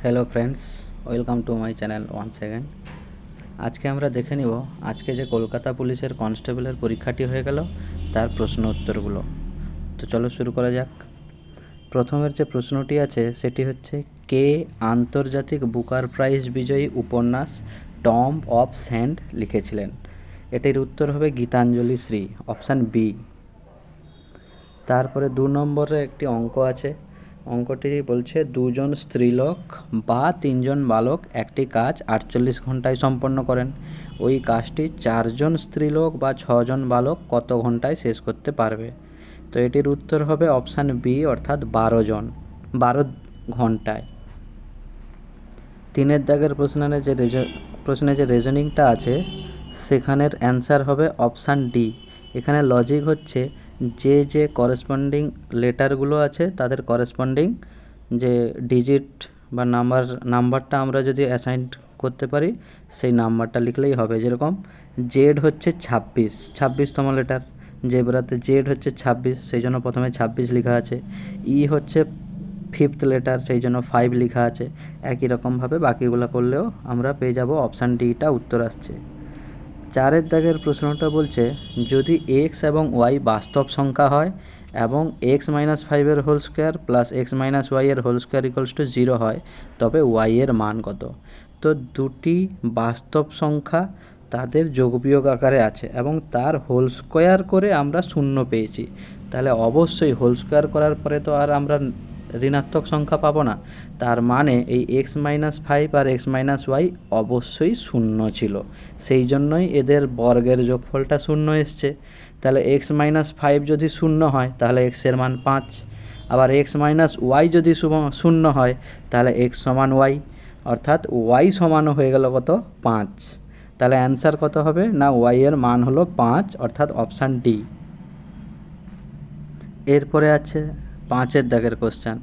Hello friends, welcome to my channel once again. আজকে আমরা দেখে নিব আজকে যে কলকাতা পুলিশের কনস্টেবলের পরীক্ষাটি হয়ে গেল তার প্রশ্ন উত্তরগুলো। তো চলো শুরু করা যাক। প্রথমের যে প্রশ্নটি আছে সেটি হচ্ছে, কে আন্তর্জাতিক বুকার প্রাইজ বিজয়ী উপন্যাস টম্ব অফ স্যান্ড লিখেছিলেন? এটির উত্তর হবে গীতাঞ্জলি শ্রী, অপশান বি। তারপরে 2 নম্বরে একটি অঙ্ক আছে। অঙ্কটি বলছে, দুজন স্ত্রীলোক বা 3 জন বালক একটি কাজ 48 ঘন্টায় সম্পন্ন করেন। ওই কাজটি 4 জন স্ত্রীলোক বা 6 জন বালক কত ঘন্টায় শেষ করতে পারবে? তো এটির উত্তর হবে অপশান বি, অর্থাৎ 12 ঘন্টায়। 3-এর দাগের প্রশ্নে যে রিজনিংটা আছে সেখানের অ্যান্সার হবে অপশান ডি। এখানে লজিক হচ্ছে, যে করেসপন্ডিং লেটারগুলো আছে তাদের করেসপন্ডিং যে ডিজিট বা নাম্বারটা আমরা যদি অ্যাসাইন করতে পারি সেই নাম্বারটা লিখলেই হবে। যেরকম জেড হচ্ছে 26তম লেটার, জেব্রাতে জেড হচ্ছে 26, সেই জন্য প্রথমে 26 লেখা আছে। ই হচ্ছে 5th লেটার, সেই জন্য 5 লেখা আছে। একই রকমভাবে বাকিগুলো করলেও আমরা পেয়ে যাব অপশান ডিটা উত্তর আসছে। 4-এর দাগের প্রশ্নটা বলছে, যদি এক্স এবং ওয়াই বাস্তব সংখ্যা হয় এবং x - 5 এর whole square plus x - y এর হোল স্কোয়ার ইকুয়ালস টু 0 হয়, তবে y এর মান কত? তো দুটি বাস্তব সংখ্যা তাদের যোগবিয়োগ আকারে আছে এবং তার হোল স্কোয়ার করে আমরা 0 পেয়েছি। তাহলে অবশ্যই হোল স্কোয়ার করার পরে তো আর আমরা ঋণাত্মক সংখ্যা পাবো না। তার মানে এই x - 5 আর x - y অবশ্যই 0 ছিল, সেই জন্যই এদের বর্গের যোগফলটা 0 এসছে। তাহলে x - 5 যদি 0 হয় তাহলে x এর মান 5, আবার x - y যদি 0 হয় তাহলে x সমান y, অর্থাৎ y সমানও হয়ে গেল কত? 5। তাহলে অ্যান্সার কত হবে না, y এর মান হলো 5, অর্থাৎ অপশান ডি। এরপরে আছে 5-এর দাগের কোশ্চেন,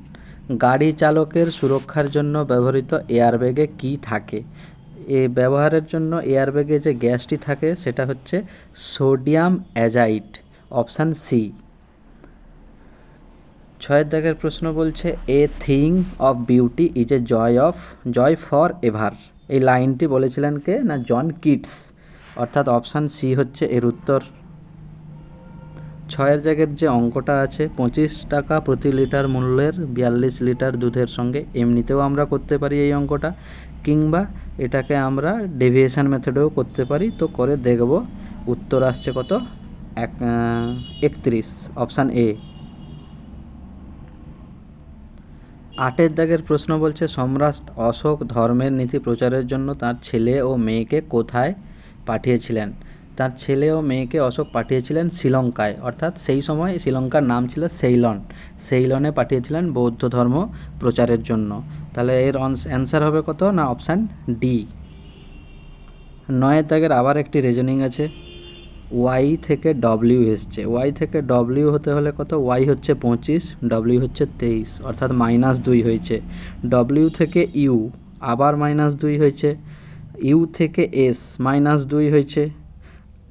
গাড়ি চালকের সুরক্ষার জন্য ব্যবহৃত এয়ারব্যাগে কি থাকে? এই ব্যবহারের জন্য এয়ারব্যাগে যে গ্যাসটি থাকে সেটা হচ্ছে সোডিয়াম অ্যাজাইড, অপশান সি। 6-এর দাগের প্রশ্ন বলছে, a thing of beauty is a joy for ever. এই লাইনটি বলেছিলেন কে না, জন কিটস, অর্থাৎ অপশান সি হচ্ছে এর উত্তর। 6-এর জায়গার যে অঙ্কটা আছে, 25 টাকা প্রতি লিটার মূল্যের 42 লিটার দুধের সঙ্গে, এমনিতেও আমরা করতে পারি এই অঙ্কটা, কিংবা এটাকে আমরা ডেভিয়েশন মেথডেও করতে পারি। তো করে দেখব উত্তর আসছে কত, 31, অপশান এ। 8-এর দাগের প্রশ্ন বলছে, সম্রাট অশোক ধর্মের নীতি প্রচারের জন্য তার ছেলে ও মেয়েকে কোথায় পাঠিয়েছিলেন? তার ছেলে ও মেয়েকে অশোক পাঠিয়েছিলেন শ্রীলঙ্কায়, অর্থাৎ সেই সময় শ্রীলঙ্কার নাম ছিল সেইলনে পাঠিয়েছিলেন বৌদ্ধ ধর্ম প্রচারের জন্য। তাহলে এর অ্যান্সার হবে কত না, অপশান ডি। 9-এর দাগের আবার একটি রিজনিং আছে, ওয়াই থেকে ডব্লিউ এসছে, ওয়াই থেকে ডব্লিউ হতে হলে কত, ওয়াই হচ্ছে 25, ডব্লিউ হচ্ছে 23, অর্থাৎ -2 হয়েছে। ডব্লিউ থেকে ইউ আবার -2 হয়েছে, ইউ থেকে এস -2 হয়েছে।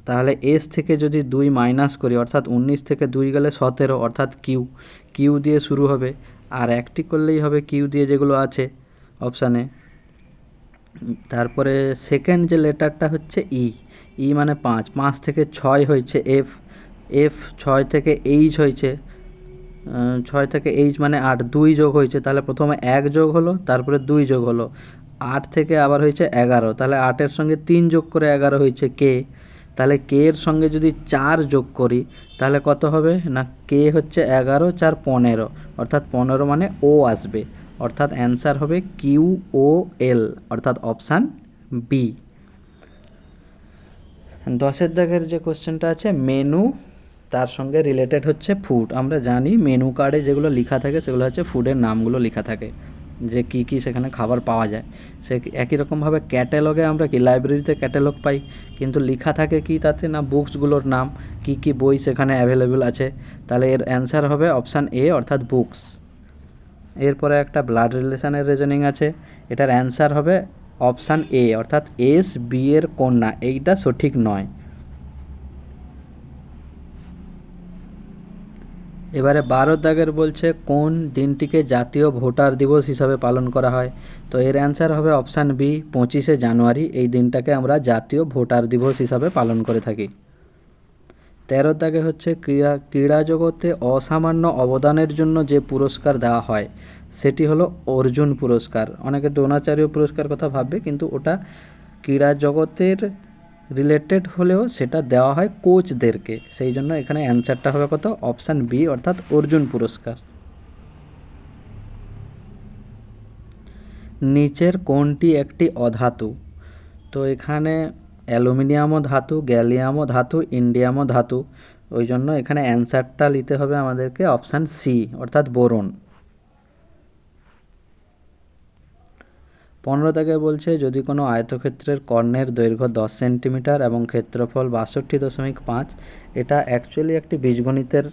তাহলে এস থেকে যদি 2 মাইনাস করি, অর্থাৎ 19 থেকে 2 গেলে 17, অর্থাৎ কিউ দিয়ে শুরু হবে। আর একটি করলেই হবে কিউ দিয়ে যেগুলো আছে অপশানে। তারপরে সেকেন্ড যে লেটারটা হচ্ছে ই মানে 5 থেকে 6 হয়েছে এফ 6 থেকে এইচ হয়েছে, 6 থেকে এইচ মানে 8, 2 যোগ হয়েছে, তাহলে প্রথমে 1 যোগ হলো, তারপরে 2 যোগ হলো, 8 থেকে আবার হয়েছে 11, তাহলে 8-এর সঙ্গে 3 যোগ করে 11 হয়েছে কে। তাহলে কে এর সঙ্গে যদি 4 যোগ করি তাহলে কত হবে না, কে হচ্ছে 11, 4 15, অর্থাৎ 15 মানে ও আসবে, অর্থাৎ অ্যান্সার হবে QOL, অর্থাৎ অপশান বি। 10-এর দাগের যে কোশ্চেনটা আছে, মেনু তার সঙ্গে রিলেটেড হচ্ছে ফুড। আমরা জানি মেনু কার্ডে যেগুলো লেখা থাকে সেগুলো হচ্ছে ফুডের নামগুলো লেখা থাকে, যে কি কি সেখানে খাবার পাওয়া যায়। সে একই রকমভাবে ক্যাটালগে আমরা কি লাইব্রেরিতে ক্যাটালগ পাই, কিন্তু লেখা থাকে কি তাতে না, বুকসগুলোর নাম, কি কি বই সেখানে অ্যাভেলেবেল আছে। তাহলে এর অ্যান্সার হবে অপশান এ, অর্থাৎ বুকস। এরপরে একটা ব্লাড রিলেশনের রিজনিং আছে, এটার অ্যান্সার হবে অপশান এ, অর্থাৎ এস বি এর কন্যা, এইটা সঠিক নয়। এবারে 12 দাগের বলছে কোন দিনটিকে জাতীয় ভোটার দিবস হিসাবে পালন করা হয়। তো এর অ্যান্সার হবে অপশান বি, 25শে জানুয়ারি। এই দিনটাকে আমরা জাতীয় ভোটার দিবস হিসাবে পালন করে থাকি। 13 দাগে হচ্ছে ক্রীড়া জগতে অসামান্য অবদানের জন্য যে পুরস্কার দেওয়া হয় সেটি হলো অর্জুন পুরস্কার। অনেকে দ্রোণাচার্য পুরস্কার কথা ভাববে, কিন্তু ওটা ক্রীড়া জগতের রিলেটেড হলেও সেটা দেওয়া হয় কোচদেরকে, সেই জন্য এখানে অ্যান্সারটা হবে কত, অপশান বি অর্থাৎ অর্জুন পুরস্কার। নিচের কোনটি একটি অধাতু। তো এখানে অ্যালুমিনিয়ামও ধাতু, গ্যালিয়ামও ধাতু, ইন্ডিয়ামও ধাতু, ওই জন্য এখানে অ্যান্সারটা নিতে হবে আমাদেরকে অপশান সি অর্থাৎ বোরন। 15 দাগে বলছে যদি কোনো আয়তক্ষেত্রের কর্ণের দৈর্ঘ্য 10 সেন্টিমিটার এবং ক্ষেত্রফল 62.5, এটা অ্যাকচুয়ালি একটি বীজগণিতের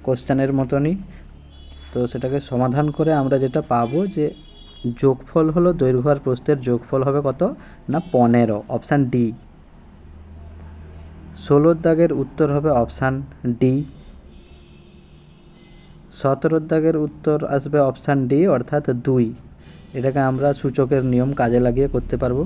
কোশ্চেনের মতনই। তো সেটাকে সমাধান করে আমরা যেটা পাবো যে যোগফল হলো দৈর্ঘ্য আর প্রস্থের যোগফল হবে কত না 15, অপশান ডি। 16 দাগের উত্তর হবে অপশান ডি। 17 দাগের উত্তর আসবে অপশান ডি অর্থাৎ 2। এটাকে আমরা সূচকের নিয়ম কাজে লাগিয়ে করতে পারবো।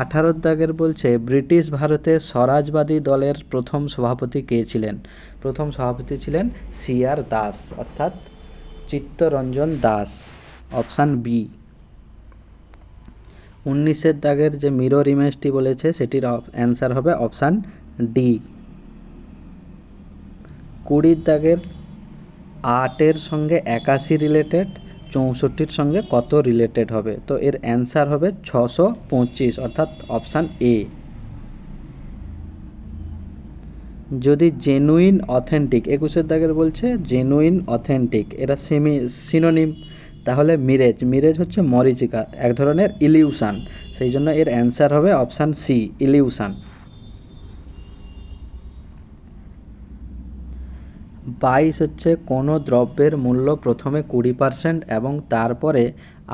18 দাগের বলছে ব্রিটিশ ভারতে স্বরাজবাদী দলের প্রথম সভাপতি কে ছিলেন। প্রথম সভাপতি ছিলেন সি.আর. দাস অর্থাৎ চিত্তরঞ্জন দাস, অপশান বি। 19 দাগের যে মিরর ইমেজটি বলেছে সেটির অ্যান্সার হবে অপশান ডি। 20 দাগের 8-এর সঙ্গে 81 রিলেটেড, 64-র সঙ্গে কত রিলেটেড হবে। তো এর অ্যান্সার হবে 625 অর্থাৎ অপশান এ। যদি জেনুইন অথেন্টিক, 21 দাগের বলছে জেনুইন অথেন্টিক, এরা সিনোনিম, তাহলে মিরেজ হচ্ছে মরিচিকা, এক ধরনের ইলিউশন, সেই জন্য এর অ্যান্সার হবে অপশান সি ইলিউশন। 22 হচ্ছে কোনো দ্রব্যের মূল্য প্রথমে 20% এবং তারপরে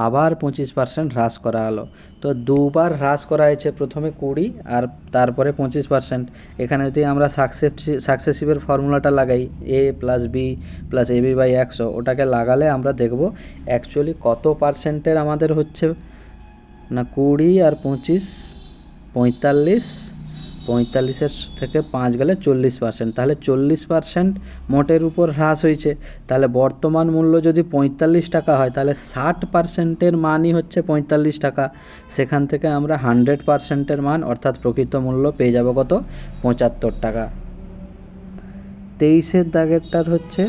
আবার 25% হ্রাস করা হলো। তো দুবার হ্রাস করা হয়েছে, প্রথমে 20 আর তারপরে 25%। এখানে যদি আমরা সাকসেসিভের ফর্মুলাটা লাগাই, a plus b plus ab by 100, ওটাকে লাগালে আমরা দেখব অ্যাকচুয়ালি কত পার্সেন্টের আমাদের হচ্ছে না 20 আর 25 45, 45-এর থেকে 5 গেলে 40%, তাহলে 40% মোটের উপর হ্রাস হয়েছে। তাহলে বর্তমান মূল্য যদি 45 টাকা হয় তাহলে 60%-এর মানই হচ্ছে 45 টাকা। সেখান থেকে আমরা 100%-এর মান অর্থাৎ প্রকৃত মূল্য পেয়ে যাব কত, 75 টাকা। 23-এর দাগেরটার হচ্ছে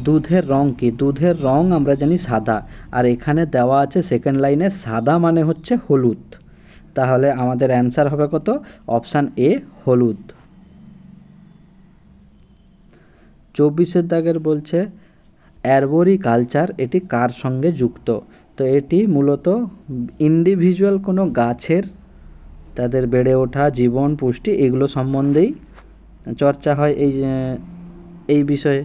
দুধের রং কি। দুধের রং আমরা জানি সাদা, আর এখানে দেওয়া আছে সেকেন্ড লাইনে সাদা মানে হচ্ছে হলুদ, তাহলে আমাদের অ্যান্সার হবে কত, অপশান এ হলুদ। 24-এর দাগের বলছে অ্যারবোরিকালচার এটি কার সঙ্গে যুক্ত। তো এটি মূলত ইন্ডিভিজুয়াল কোনো গাছের তাদের বেড়ে ওঠা, জীবন, পুষ্টি এগুলো সম্বন্ধেই চর্চা হয় এই বিষয়ে,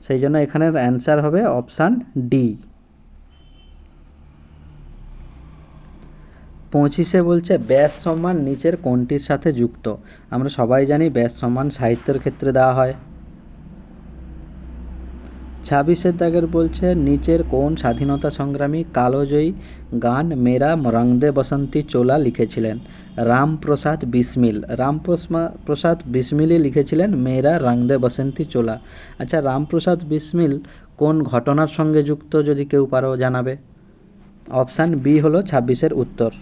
সেই জন্য এখানের অ্যান্সার হবে অপশান ডি। 25-এ বলছে ব্যাস সম্মান নিচের কোনটির সাথে যুক্ত। আমরা সবাই জানি ব্যাস সম্মান সাহিত্যের ক্ষেত্রে দেওয়া হয়। 26-এর দাগের বলছে নিচের কোন স্বাধীনতা সংগ্রামী কালোজয়ী গান মেরা রং দে বসন্তী চোলা লিখেছিলেন। রামপ্রসাদ বিসমিল, রামপ্রসাদ বিসমিলই লিখেছিলেন মেরা রং দে বসন্তী চোলা। আচ্ছা, রামপ্রসাদ বিসমিল কোন ঘটনার সঙ্গে যুক্ত যদি কেউ পারো জানাবে। অপশান বি হলো 26-এর উত্তর।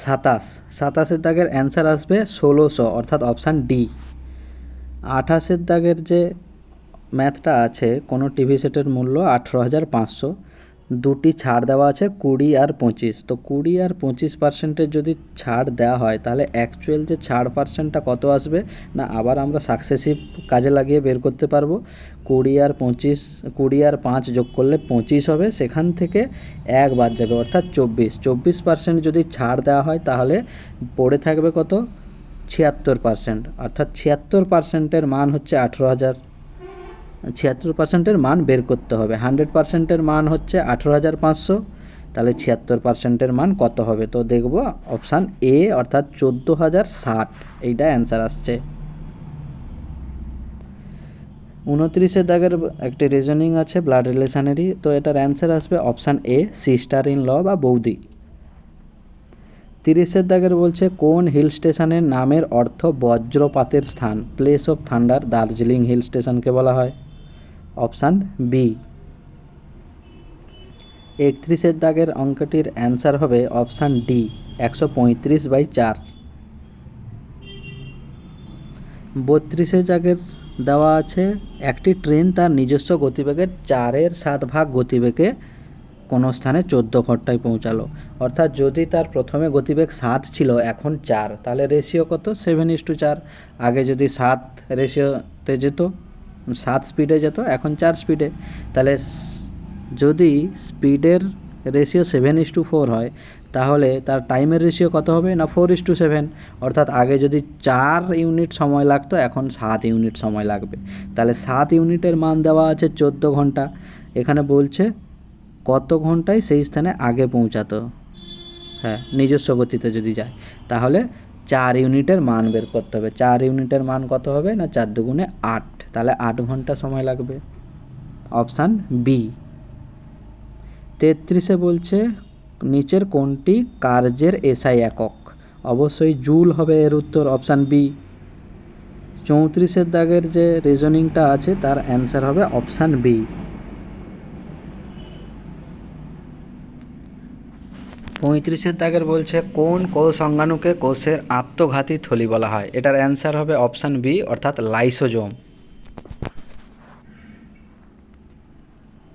27-এর দাগের অ্যান্সার আসবে 1600 অর্থাৎ অপশান ডি। 28-এর দাগের যে ম্যাথটা আছে, কোনো টিভি সেটের মূল্য 18,500, দুটি ছাড় দেওয়া আছে 20 আর 25। তো 20 আর 25%-এর যদি ছাড় দেওয়া হয় তাহলে অ্যাকচুয়াল যে ছাড় পার্সেন্টটা কত আসবে না, আবার আমরা সাকসেসিভ কাজে লাগিয়ে বের করতে পারবো। 20 আর 5 যোগ করলে 25 হবে, সেখান থেকে 1 বাদ যাবে অর্থাৎ 24% যদি ছাড় দেওয়া হয় তাহলে পড়ে থাকবে কত, 76%, অর্থাৎ 76%-এর মান হচ্ছে 18,000। 76%-এর মান বের করতে হবে। 100%-এর মান হচ্ছে 18,500, তাহলে 76%-এর মান কত হবে? তো দেখব অপশান এ অর্থাৎ 14,060 এইটা অ্যান্সার আসছে। 29-এর দাগের একটি রিজনিং আছে ব্লাড রিলেশনেরই, তো এটার অ্যান্সার আসবে option A sister in law বা বৌদি। 30-এর দাগের বলছে কোন হিল স্টেশনের নামের অর্থ বজ্রপাতের স্থান? Place of thunder Darjeeling hill স্টেশনকে বলা হয়। Option B. 31-এর দাগের অঙ্কটির অ্যান্সার হবে অপশান ডি 135/4। 32-এর দাগের দেওয়া আছে একটি ট্রেন তার নিজস্ব গতিবেগের 4/7 ভাগ গতিবেগে কোনো স্থানে 14 ঘন্টায় পৌঁছালো। অর্থাৎ যদি তার প্রথমে গতিবেগ 7 ছিল, এখন 4, তাহলে রেশিও কত? 7:4। আগে যদি 7 রেশিওতে যেত, 7 স্পিডে যেত, এখন 4 স্পিডে। তাহলে যদি স্পিডের রেশিও 7:4 হয়, তাহলে তার টাইমের রেশিও কত হবে? না 4:7। অর্থাৎ আগে যদি 4 ইউনিট সময় লাগতো, এখন 7 ইউনিট সময় লাগবে। তাহলে 7 ইউনিটের মান দেওয়া আছে 14 ঘন্টা। এখানে বলছে কত ঘন্টায় সেই স্থানে আগে পৌঁছাতো, হ্যাঁ নিজস্ব গতিতে যদি যায়, তাহলে 4 ইউনিটের মান বের করতে হবে। 4 ইউনিটের মান কত হবে? না 4 দুগুণে 8, তাহলে 8 ঘন্টা সময় লাগবে। Option B. 33-এ বলছে নিচের কোনটি কার্যের এসআই একক? অবশ্যই জুল হবে এর উত্তর, অপশান বি। 34-এর দাগের যে রিজনিংটা আছে তার অ্যান্সার হবে অপশান বি। 35-এর দাগের বলছে কোন কোষ অঙ্গাণুকে কোষের আত্মঘাতী থলি বলা হয়? এটার অ্যান্সার হবে অপশান বি অর্থাৎ লাইসোজোম।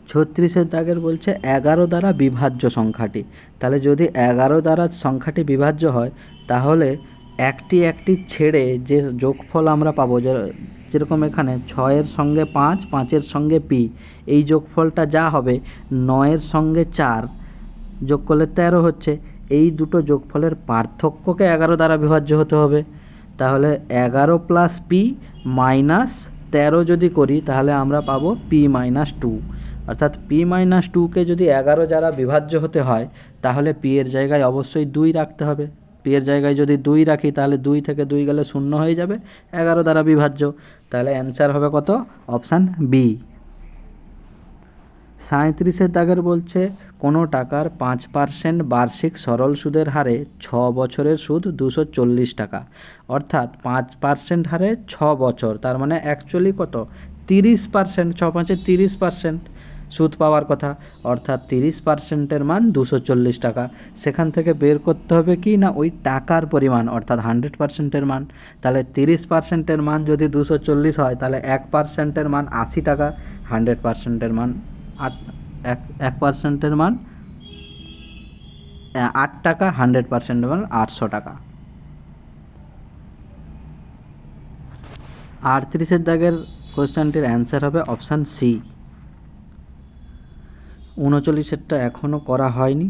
36-এর দাগের বলছে 11 দ্বারা বিভাজ্য সংখ্যাটি। তাহলে যদি 11 দ্বারা সংখ্যাটি বিভাজ্য হয়, তাহলে একটি ছেড়ে যে যোগফল আমরা পাবো, যেরকম এখানে 6-এর সঙ্গে 5, 5-এর সঙ্গে পি, এই যোগফলটা যা হবে 9-এর সঙ্গে 4 যোগ করলে 13 হচ্ছে। এই দুটো যোগফলের পার্থক্যকে 11 দ্বারা বিভাজ্য হতে হবে। তাহলে 11 প্লাস পি মাইনাস 13 যদি করি, তাহলে আমরা পাবো p-2। অর্থাৎ p-2কে যদি 11 দ্বারা বিভাজ্য হতে হয়, তাহলে p এর জায়গায় অবশ্যই 2 রাখতে হবে। p এর জায়গায় যদি 2 রাখি, তাহলে 2 থেকে 2 গেলে 0 হয়ে যাবে, 11 দ্বারা বিভাজ্য। তাহলে অ্যান্সার হবে কত? Option B. 37-এর দাগের বলছে কোনো টাকার 5% বার্ষিক সরল সুদের হারে 6 বছরের সুদ 240 টাকা। অর্থাৎ 5% হারে 6 বছর, তার মানে অ্যাকচুয়ালি কত? 30%, 6-5-এ 30% সুদ পাওয়ার কথা। অর্থাৎ 30%-এর মান 240 টাকা। সেখান থেকে বের করতে হবে কি না ওই টাকার পরিমাণ, অর্থাৎ 100%-এর মান। তাহলে 30%-এর মান যদি 240 হয়, তাহলে 1%-এর মান 80 টাকা, 100%-এর মান 1%-এর মান 8 টাকা, 100%-এর মান 800 টাকা। 38-এর দাগের কোশ্চেনটির অ্যান্সার হবে অপশান সি। 39-এরটা এখনও করা হয়নি,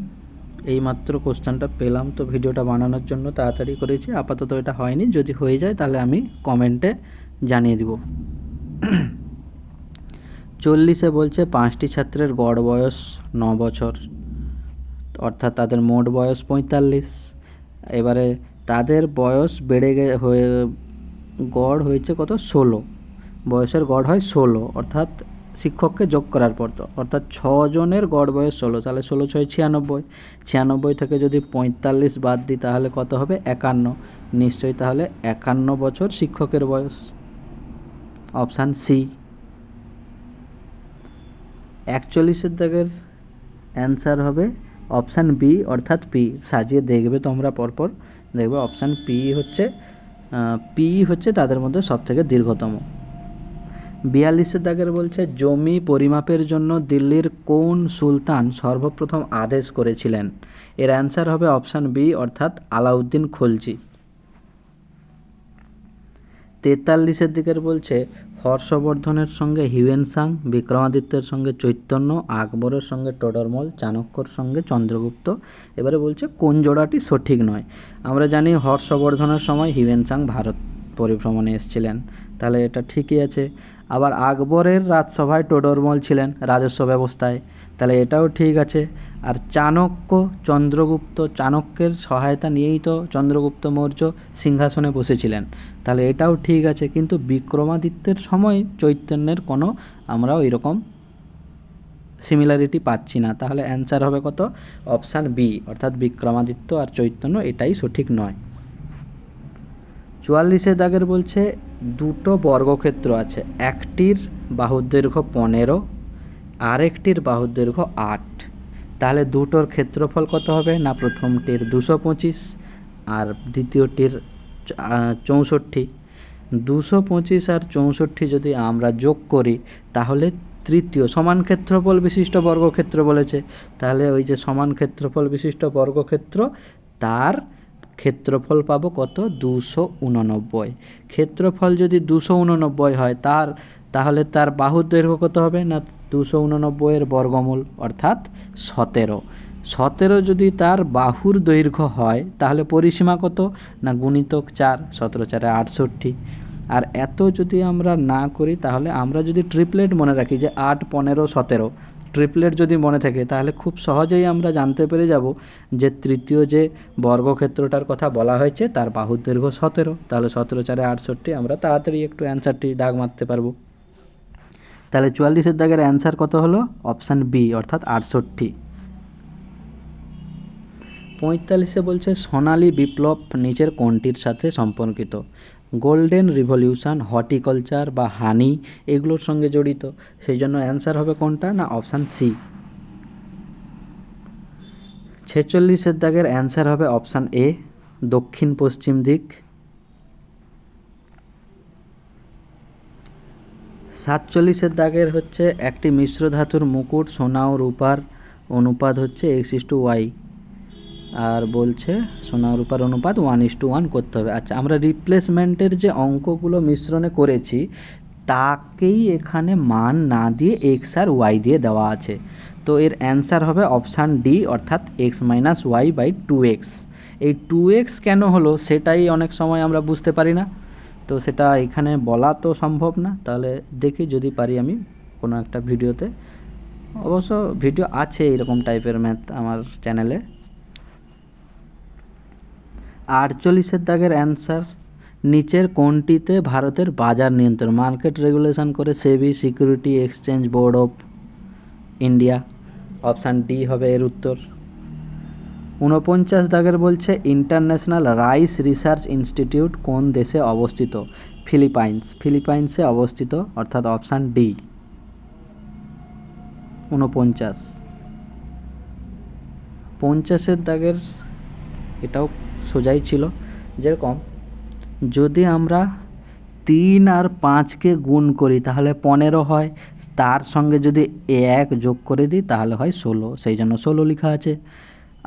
এইমাত্র কোশ্চেনটা পেলাম, তো ভিডিওটা বানানোর জন্য তাড়াতাড়ি করেছি। আপাতত এটা হয়নি, যদি হয়ে যায় তাহলে আমি কমেন্টে জানিয়ে দিব। 40-এ বলছে 5টি ছাত্রের গড় বয়স 9 বছর, অর্থাৎ তাদের মোট বয়স 45। এবারে তাদের বয়স বেড়ে হয়ে গড় হয়েছে কত? 16। বয়সের গড় হয় 16, অর্থাৎ শিক্ষককে যোগ করার পর, অর্থাৎ 6 জনের গড় বয়স 16, তাহলে 16×6 96। 96 থেকে যদি 45 বাদ দিই, তাহলে কত হবে? 51। নিশ্চয়ই তাহলে 51 বছর শিক্ষকের বয়স। Option C. 41-এর দাগের অ্যান্সার হবে অপশান বি অর্থাৎ পি। সাজিয়ে দেখবে তোমরা পরপর, দেখবে অপশান পি হচ্ছে তাদের মধ্যে সবথেকে দীর্ঘতম। 42-এর দাগের বলছে জমি পরিমাপের জন্য দিল্লির কোন সুলতান সর্বপ্রথম আদেশ করেছিলেন? এর অ্যান্সার হবে অপশান বি অর্থাৎ আলাউদ্দিন খলজি। 43-এর দিকের বলছে হর্ষবর্ধনের সঙ্গে হিউয়েন সাং, বিক্রমাদিত্যের সঙ্গে চৈতন্য, আকবরের সঙ্গে টোডরমল, চাণক্যর সঙ্গে চন্দ্রগুপ্ত। এবারে বলছে কোন জোড়াটি সঠিক নয়? আমরা জানি হর্ষবর্ধনের সময় হিউয়েন সাং ভারত পরিভ্রমণে এসেছিলেন, তাহলে এটা ঠিকই আছে। আবার আকবরের রাজসভায় টোডরমল ছিলেন রাজস্ব ব্যবস্থায়, তাহলে এটাও ঠিক আছে। আর চাণক্য, চন্দ্রগুপ্ত, চাণক্যের সহায়তা নিয়েই তো চন্দ্রগুপ্ত মৌর্য সিংহাসনে বসেছিলেন, তাহলে এটাও ঠিক আছে। কিন্তু বিক্রমাদিত্যের সময় চৈতন্যের কোনো আমরাও এরকম সিমিলারিটি পাচ্ছি না। তাহলে অ্যান্সার হবে কত? অপশান বি, অর্থাৎ বিক্রমাদিত্য আর চৈতন্য এটাই সঠিক নয়। 44 দাগের বলছে দুটো বর্গক্ষেত্র আছে, একটির বাহুর দৈর্ঘ্য 15, আরেকটির বাহুর দৈর্ঘ্য 8। তাহলে দুটোর ক্ষেত্রফল কত হবে? না প্রথমটির 225 আর দ্বিতীয়টির 64। 225 আর 64 যদি আমরা যোগ করি তাহলে তৃতীয় সমান ক্ষেত্রফল বিশিষ্ট বর্গক্ষেত্র বলেছে, তাহলে ওই যে সমান ক্ষেত্রফল বিশিষ্ট বর্গক্ষেত্র তার ক্ষেত্রফল পাবো কত? 289। ক্ষেত্রফল যদি 289 হয় তাহলে তার বাহুর দৈর্ঘ্য কত হবে? না 289 এর বর্গমূল অর্থাৎ 17। 17 যদি তার বাহুর দৈর্ঘ্য হয় তাহলে পরিসীমা কত? না গুণিতক 4, 17 4 68। আর এত যদি আমরা না করি তাহলে আমরা যদি ট্রিপলেট মনে রাখি যে 8 15 17 ট্রিপলেট যদি মনে থাকে তাহলে খুব সহজেই আমরা জানতে পেরে যাব যে তৃতীয় যে বর্গক্ষেত্রটার কথা বলা হয়েছে তার বাহুর দৈর্ঘ্য 17। তাহলে 17 4 68 আমরা তাড়াতাড়ি একটু অ্যান্সারটি দাগ মারতে পারবো। তাহলে 44 দাগের অ্যান্সার কত হলো? অপশান বি, অর্থাৎ 68। 45 বলছে সোনালী বিপ্লব নিচের কোনটির সাথে সম্পর্কিত? গোল্ডেন রিভলিউশন, হর্টিকালচার বা হানি এগুলোর সঙ্গে জড়িত, সেই জন্য অ্যান্সার হবে কোনটা? না অপশান সি। 46 দাগের অ্যান্সার হবে অপশান এ, দক্ষিণ পশ্চিম দিক। 47 দাগের হচ্ছে একটি মিশ্র ধাতুর মুকুট সোনা ও রূপার অনুপাত হচ্ছে x:y, আর বলছে সোনা ও রূপার অনুপাত 1:1 করতে হবে। আচ্ছা, আমরা রিপ্লেসমেন্টের যে অঙ্কগুলো মিশ্রণে করেছি তাকেই এখানে মান না দিয়ে x আর y দিয়ে দেওয়া আছে, তো এর অ্যান্সার হবে অপশান ডি, অর্থাৎ x-y/2x। এই 2x কেন হলো সেটাই অনেক সময় আমরা বুঝতে পারি না, তো সেটা এখানে বলা তো সম্ভব না। তাহলে দেখি যদি পারি আমি কোনো একটা ভিডিওতে, অবশ্য ভিডিও আছে এরকম টাইপের ম্যাথ আমার চ্যানেলে। 48 দাগের অ্যান্সার নিচের কোনটিতে ভারতের বাজার নিয়ন্ত্রণ মার্কেট রেগুলেশন করে? SEBI, security exchange board of India. Option D হবে এর উত্তর। 49 দাগের বলছে ইন্টারন্যাশনাল রাইস রিসার্চ ইনস্টিটিউট কোন দেশে অবস্থিত? ফিলিপাইন্সে অবস্থিত, অর্থাৎ অপশান ডি 49। 50 দাগের এটাও সোজাই ছিল, যেরকম যদি আমরা 3 আর 5কে গুণ করি তাহলে 15 হয়, তার সঙ্গে যদি 1 যোগ করে দিই তাহলে হয় 16, সেই জন্য 16 লেখা আছে।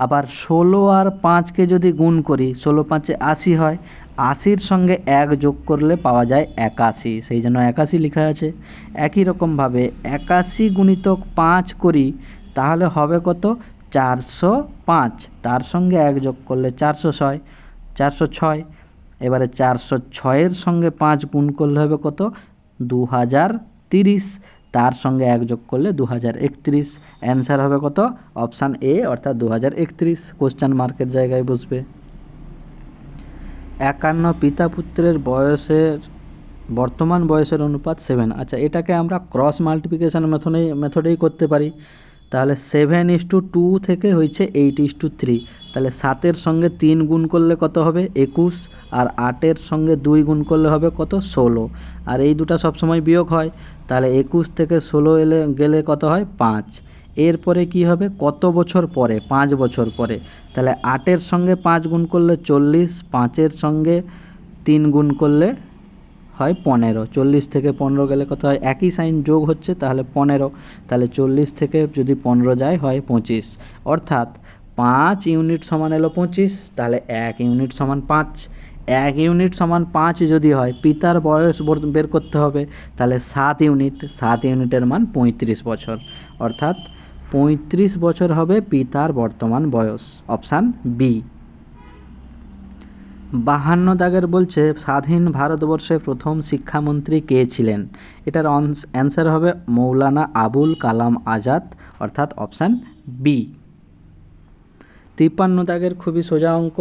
আবার 16 আর 5কে যদি গুণ করি 16 5 80 হয়, 80-র সঙ্গে 1 যোগ করলে পাওয়া যায় 81, সেই জন্য 81 লেখা আছে। একই রকমভাবে 81 গুণিতক 5 করি তাহলে হবে কত? 405, তার সঙ্গে 1 যোগ করলে 406। এবারে 406-এর সঙ্গে 5 গুণ করলে হবে কত? 2030, তার সঙ্গে 1 যোগ করলে 2031। অ্যান্সার হবে কত? অপশান এ, অর্থাৎ 2031, কোশ্চেন মার্কের জায়গায় বসবে। 51 পিতা পুত্রের বর্তমান বয়সের অনুপাত 7। আচ্ছা, এটাকে আমরা ক্রস মাল্টিপ্লিকেশন মেথডেই করতে পারি। তাহলে 7:2 থেকে হয়েছে 8:3, তাহলে 7-এর সঙ্গে 3 গুণ করলে কত হবে? 21, আর 8-এর সঙ্গে 2 গুণ করলে হবে কত? 16, আর এই দুটা সবসময় বিয়োগ হয়, তাহলে 21 থেকে 16 গেলে কত হয়? 5। এরপরে কি হবে? কত বছর পরে? 5 বছর পরে। তাহলে 8-এর সঙ্গে 5 গুণ করলে 40, 5-এর সঙ্গে 3 গুণ করলে হয় 15, 40 থেকে 15 গেলে কত হয়? একই সাইন যোগ হচ্ছে, তাহলে 15, তাহলে 40 থেকে যদি 15 যায় হয় 25, অর্থাৎ 5 ইউনিট সমান এলো 25, তাহলে 1 ইউনিট সমান 5। 1 ইউনিট সমান 5 যদি হয়, পিতার বয়স বের করতে হবে, তাহলে 7 ইউনিটের মান 35 বছর, অর্থাৎ 35 বছর হবে পিতার বর্তমান বয়স, অপশান বি। 52 দাগের বলছে স্বাধীন ভারতবর্ষের প্রথম শিক্ষামন্ত্রী কে ছিলেন? এটার অ্যান্সার হবে মৌলানা আবুল কালাম আজাদ, অর্থাৎ অপশান বি। 53 দাগের খুবই সোজা অঙ্ক,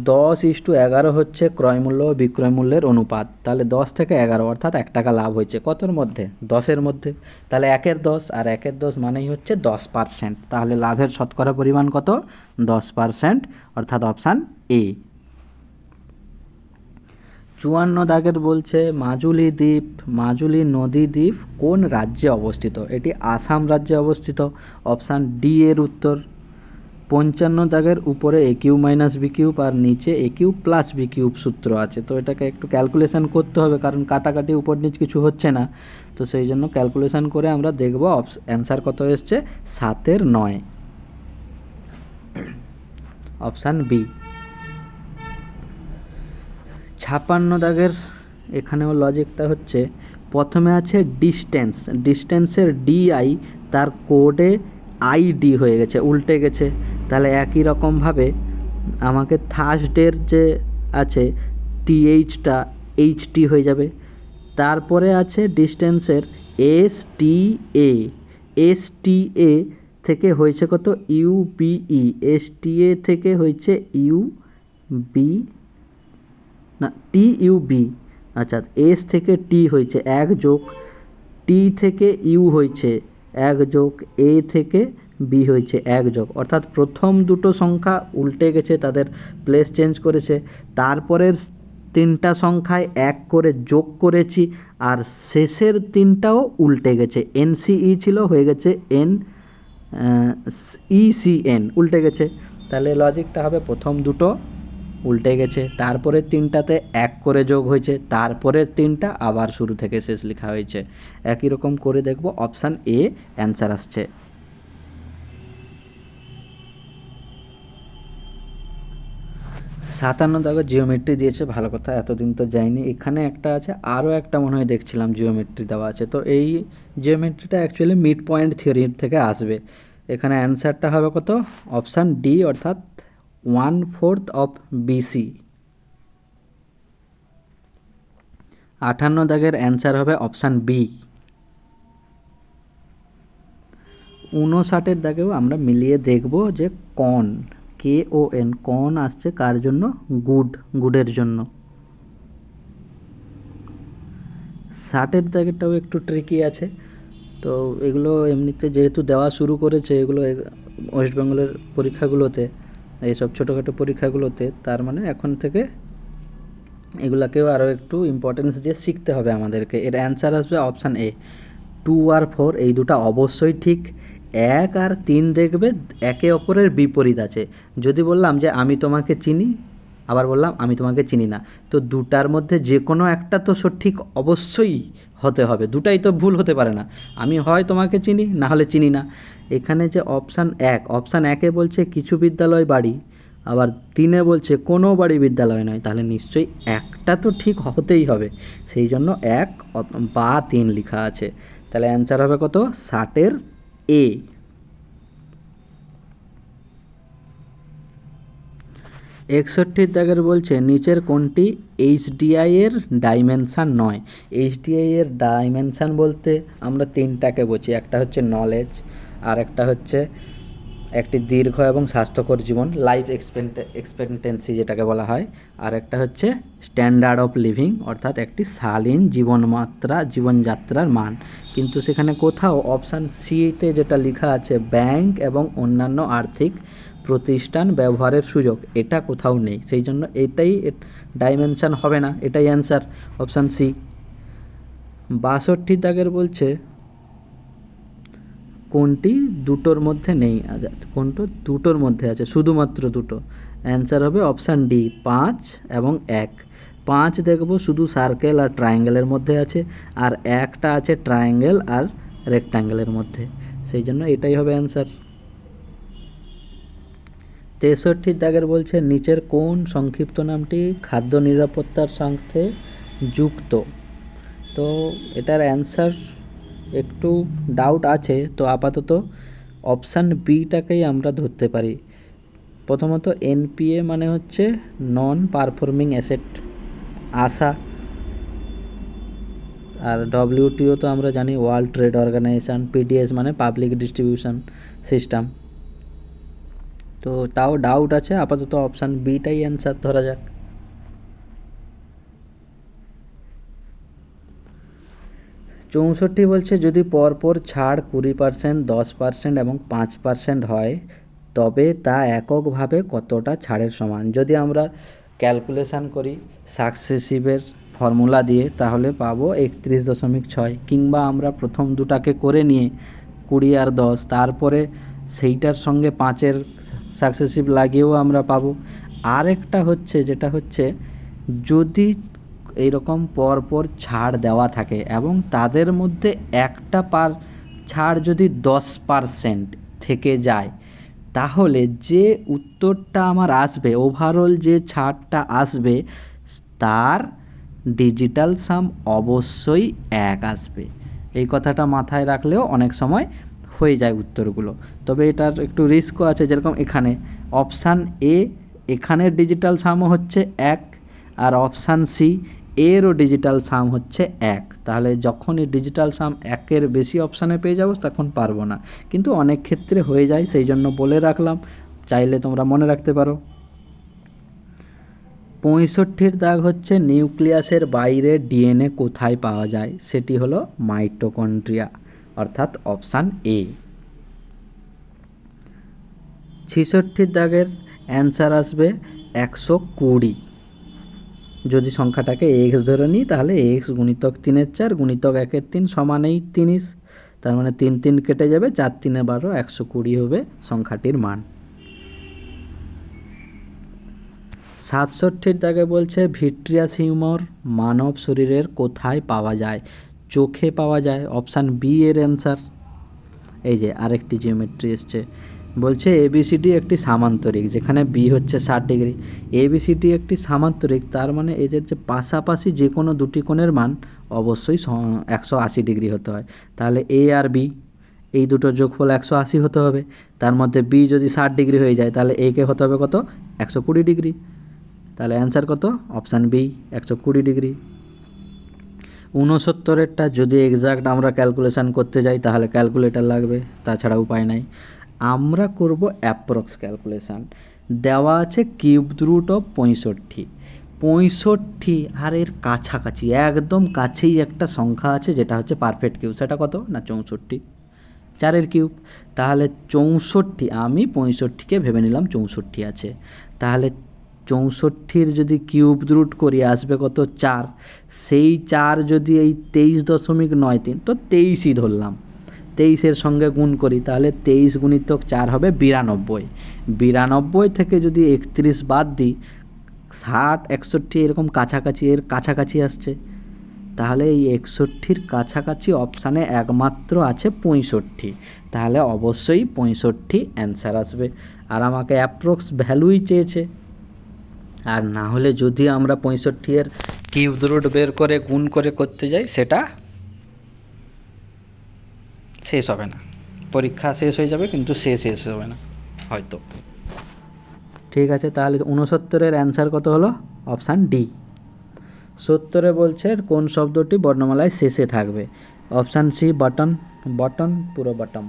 10:11 হচ্ছে ক্রয় মূল্য ও বিক্রয় মূল্যের অনুপাত। তাহলে 10 থেকে 11 অর্থাৎ 1 টাকা লাভ হয়েছে কতর মধ্যে? 10-এর মধ্যে। তাহলে 1-এর 10 আর 1-এর 10 মানেই হচ্ছে 10%। তাহলে লাভের শতকরা পরিমাণ কত? 10%, অর্থাৎ অপশান এ। 54 দাগের বলছে মাজুলি দ্বীপ, মাজুলি নদী দ্বীপ কোন রাজ্যে অবস্থিত? এটি আসাম রাজ্যে অবস্থিত, অপশান ডি এর উত্তর। 55 দাগের উপরে এ কিউ মাইনাস বি কিউব আর নিচে এ কিউব প্লাস বি কিউব সূত্র আছে, তো এটাকে একটু ক্যালকুলেশন করতে হবে, কারণ কাটাকাটি উপর নিচ কিছু হচ্ছে না, তো সেই জন্য ক্যালকুলেশন করে আমরা দেখব অ্যান্সার কত এসছে। 7/9, অপশান বি। 56 দাগের এখানেও লজিকটা হচ্ছে, প্রথমে আছে ডিস্টেন্স, ডিস্টেন্সের ডিআই তার কোডে আইডি হয়ে গেছে, উল্টে গেছে। তাহলে একই রকমভাবে আমাকে থার্সডের যে আছে টিএইচটা এইচটি হয়ে যাবে। তারপরে আছে ডিস্টেন্সের এসটিএ, এসটিএ থেকে হয়েছে কত? ইউবিই, এসটিএ থেকে হয়েছে ইউবি না টিইউবি, আচ্ছা এস থেকে টি হয়েছে 1 যোগ, টি থেকে ইউ হয়েছে 1 যোগ, এ থেকে বি হয়েছে 1 যোগ, অর্থাৎ প্রথম দুটো সংখ্যা উল্টে গেছে, তাদের প্লেস চেঞ্জ করেছে। তারপরের 3টা সংখ্যায় 1 করে যোগ করেছি, আর শেষের 3টাও উল্টে গেছে, এনসিই ছিল হয়ে গেছে এন ইসিএন, উল্টে গেছে। তাহলে লজিকটা হবে প্রথম দুটো উল্টে গেছে, তারপরের 3টাতে 1 করে যোগ হয়েছে, তারপরের 3টা আবার শুরু থেকে শেষ লেখা হয়েছে। একই রকম করে দেখব, অপশান এ অ্যান্সার আসছে। 57 দাগে জিওমেট্রি দিয়েছে, ভালো কথা, এতদিন তো যায়নি। এখানে একটা আছে, আরও একটা মনে হয় দেখছিলাম জিওমেট্রি দেওয়া আছে, তো এই জিওমেট্রিটা অ্যাকচুয়ালি মিড পয়েন্ট থিওরি থেকে আসবে। এখানে অ্যান্সারটা হবে কত? অপশান ডি, অর্থাৎ 1/4 অফ বিসি। 58 দাগের অ্যান্সার হবে অপশান বি। 59 দাগেও আমরা মিলিয়ে দেখব যে কন, KON, কন আসছে কার জন্য? গুড, গুডের জন্য। 60 দাগেরটাও একটু ট্রিকি আছে, তো এগুলো এমনিতে যেহেতু দেওয়া শুরু করেছে এগুলো ওয়েস্ট বেঙ্গলের পরীক্ষাগুলোতে, এইসব ছোটোখাটো পরীক্ষাগুলোতে, তার মানে এখন থেকে এগুলাকেও আরও একটু ইম্পর্টেন্স দিয়ে শিখতে হবে আমাদেরকে। এর অ্যান্সার আসবে অপশান এ, 2 আর 4 এই দুটো অবশ্যই ঠিক। 1 আর 3 দেখবে একে অপরের বিপরীত আছে। যদি বললাম যে আমি তোমাকে চিনি, আবার বললাম আমি তোমাকে চিনি না, তো দুটার মধ্যে যে কোনো একটা তো সঠিক অবশ্যই হতে হবে, দুটাই তো ভুল হতে পারে না। আমি হয় তোমাকে চিনি, না হলে চিনি না। এখানে যে অপশান 1, অপশান 1-এ বলছে কিছু বিদ্যালয় বাড়ি, আবার 3-এ বলছে কোনো বাড়ি বিদ্যালয় নয়, তাহলে নিশ্চয়ই একটা তো ঠিক হতেই হবে, সেই জন্য 1 বা 3 লেখা আছে। তাহলে অ্যান্সার হবে কত? 60-এর এ। 61 দাগের বলছে নিচের কোনটি এইচডিআই এর ডাইমেনশন নয়? এইচডিআই এর ডাইমেনশন বলতে আমরা 3টাকে বুঝি, একটা হচ্ছে নলেজ, আর একটা হচ্ছে একটি দীর্ঘ এবং স্বাস্থ্যকর জীবন, লাইফ এক্সপেক্টেন্সি যেটাকে বলা হয়, আর একটা হচ্ছে স্ট্যান্ডার্ড অফ লিভিং, অর্থাৎ একটি শালীন জীবনযাত্রার মান। কিন্তু সেখানে কোথাও অপশান সিতে যেটা লেখা আছে ব্যাংক এবং অন্যান্য আর্থিক প্রতিষ্ঠান ব্যবহারের সুযোগ, এটা কোথাও নেই, সেই জন্য এটাই ডাইমেনশন হবে না, এটাই অ্যান্সার, অপশান সি। 62 দাগের বলছে কোনটি দুটোর মধ্যে নেই? কোনটা দুটোর মধ্যে আছে? শুধুমাত্র দুটো। অ্যান্সার হবে অপশান ডি, 5 এবং 1। 5 দেখবো শুধু সার্কেল আর ট্রায়াঙ্গেলের মধ্যে আছে, আর 1টা আছে ট্রায়াঙ্গেল আর রেক্ট্যাঙ্গেলের মধ্যে, সেই জন্য এটাই হবে অ্যান্সার। 63 দাগের বলছে নিচের কোন সংক্ষিপ্ত নামটি খাদ্য নিরাপত্তার সাথে যুক্ত? তো এটার অ্যান্সার একটু ডাউট আছে, তো আপাতত অপশান বিটাকেই আমরা ধরতে পারি। প্রথমত এনপিএ মানে হচ্ছে নন পারফর্মিং অ্যাসেট, আশা, আর ডব্লিউটিও তো আমরা জানি ওয়ার্ল্ড ট্রেড অর্গানাইজেশন, পিডিএস মানে পাবলিক ডিস্ট্রিবিউশন সিস্টেম। তো তাও ডাউট আছে, আপাতত অপশান বিটাই অ্যান্সার ধরা যাক। 64 বলছে যদি পরপর ছাড় 20%, 10% এবং 5% হয় তবে তা এককভাবে কতটা ছাড়ের সমান। যদি আমরা ক্যালকুলেশান করি সাকসেসিভের ফর্মুলা দিয়ে তাহলে পাবো 31.6, কিংবা আমরা প্রথম দুটাকে করে নিয়ে 20 আর 10 তারপরে সেইটার সঙ্গে 5-এর সাকসেসিভ লাগিয়েও আমরা পাবো। আরেকটা হচ্ছে যেটা হচ্ছে যদি এইরকম পরপর ছাড় দেওয়া থাকে এবং তাদের মধ্যে একটা ছাড় যদি 10% থেকে যায় তাহলে যে উত্তরটা আমার আসবে, ওভারঅল যে ছাড়টা আসবে তার ডিজিটাল সাম অবশ্যই 1 আসবে। এই কথাটা মাথায় রাখলেও অনেক সময় হয়ে যায় উত্তরগুলো। তবে এটার একটু রিস্কও আছে, যেরকম এখানে অপশান এ, এখানের ডিজিটাল সামও হচ্ছে 1, আর অপশান সি এরও ডিজিটাল সাম হচ্ছে 1। তাহলে যখনই ডিজিটাল সাম 1-এর বেশি অপশানে পেয়ে যাবো তখন পারবো না, কিন্তু অনেক ক্ষেত্রে হয়ে যায়, সেই জন্য বলে রাখলাম, চাইলে তোমরা মনে রাখতে পারো। 65-র দাগ হচ্ছে নিউক্লিয়াসের বাইরে ডিএনএ কোথায় পাওয়া যায়, সেটি হলো মাইটোকন্ড্রিয়া, অর্থাৎ অপশান এ। 66-র দাগের অ্যান্সার আসবে 120। যদি সংখ্যাটাকে এক্স ধরে নিই তাহলে এক্স গুণিতক 3-এর 4 গুণিতক 1-এর 3 সমানেই 30, তার মানে 3 3 কেটে যাবে, 4 3 12, 120 হবে সংখ্যাটির মান। 67-র দাগে বলছে ভিট্রিয়াস হিউমার মানব শরীরের কোথায় পাওয়া যায়, চোখে পাওয়া যায়, অপশান বি এর অ্যান্সার। এই যে আরেকটি জিওমেট্রি এসছে, বলছে এবিসিডি একটি সামান্তরিক, যেখানে বি হচ্ছে 60 ডিগ্রি, এবিসিডি একটি সামান্তরিক, তার মানে এদের যে পাশাপাশি যে কোনো দুটি কোণের মান অবশ্যই 180 ডিগ্রি হতে হয়। তাহলে এ আর বি এই দুটো যোগফল 180 হতে হবে, তার মধ্যে বি যদি 60 ডিগ্রি হয়ে যায় তাহলে এ কে হতে হবে কত, 120 ডিগ্রি। তাহলে অ্যান্সার কত, অপশান বি 120 ডিগ্রি। 69-এরটা যদি এক্সাক্ট আমরা ক্যালকুলেশান করতে যাই তাহলে ক্যালকুলেটর লাগবে, তাছাড়া উপায় নাই। আমরা করব অ্যাপ্রক্স ক্যালকুলেশান। দেওয়া আছে কিউবড রুট অফ 65, 65 আর এর কাছাকাছি একদম কাছেই একটা সংখ্যা আছে যেটা হচ্ছে পারফেক্ট কিউব, সেটা কত না 64, 4-এর কিউব। তাহলে 64, আমি 65-কে ভেবে নিলাম 64 আছে, তাহলে 64-র যদি কিউব রুট করি আসবে কত, 4। সেই 4 যদি এই 23.93, তো 23ই ধরলাম, 23-এর সঙ্গে গুণ করি তাহলে 23 গুণিতক 4 হবে 92, 92 থেকে যদি 31 বাদ দিই 60 61 এরকম কাছাকাছি, এর কাছাকাছি আসছে, তাহলে এই 61-র কাছাকাছি অপশানে একমাত্র আছে 65, তাহলে অবশ্যই 65 অ্যান্সার আসবে। আর আমাকে অ্যাপ্রক্স ভ্যালুই চেয়েছে, আর না হলে যদি আমরা 65-এর কিউব রুট বের করে গুণ করে করতে যাই সেটা শেষ হবে না, পরীক্ষা শেষ হয়ে যাবে কিন্তু শেষ হবে না হয়তো। ঠিক আছে, তাহলে 69-এর অ্যান্সার কত হলো, অপশান ডি। 70-এ বলছে কোন শব্দটি বর্ণমালায় শেষে থাকবে, অপশান সি বাটন, বটন পুরো বটম।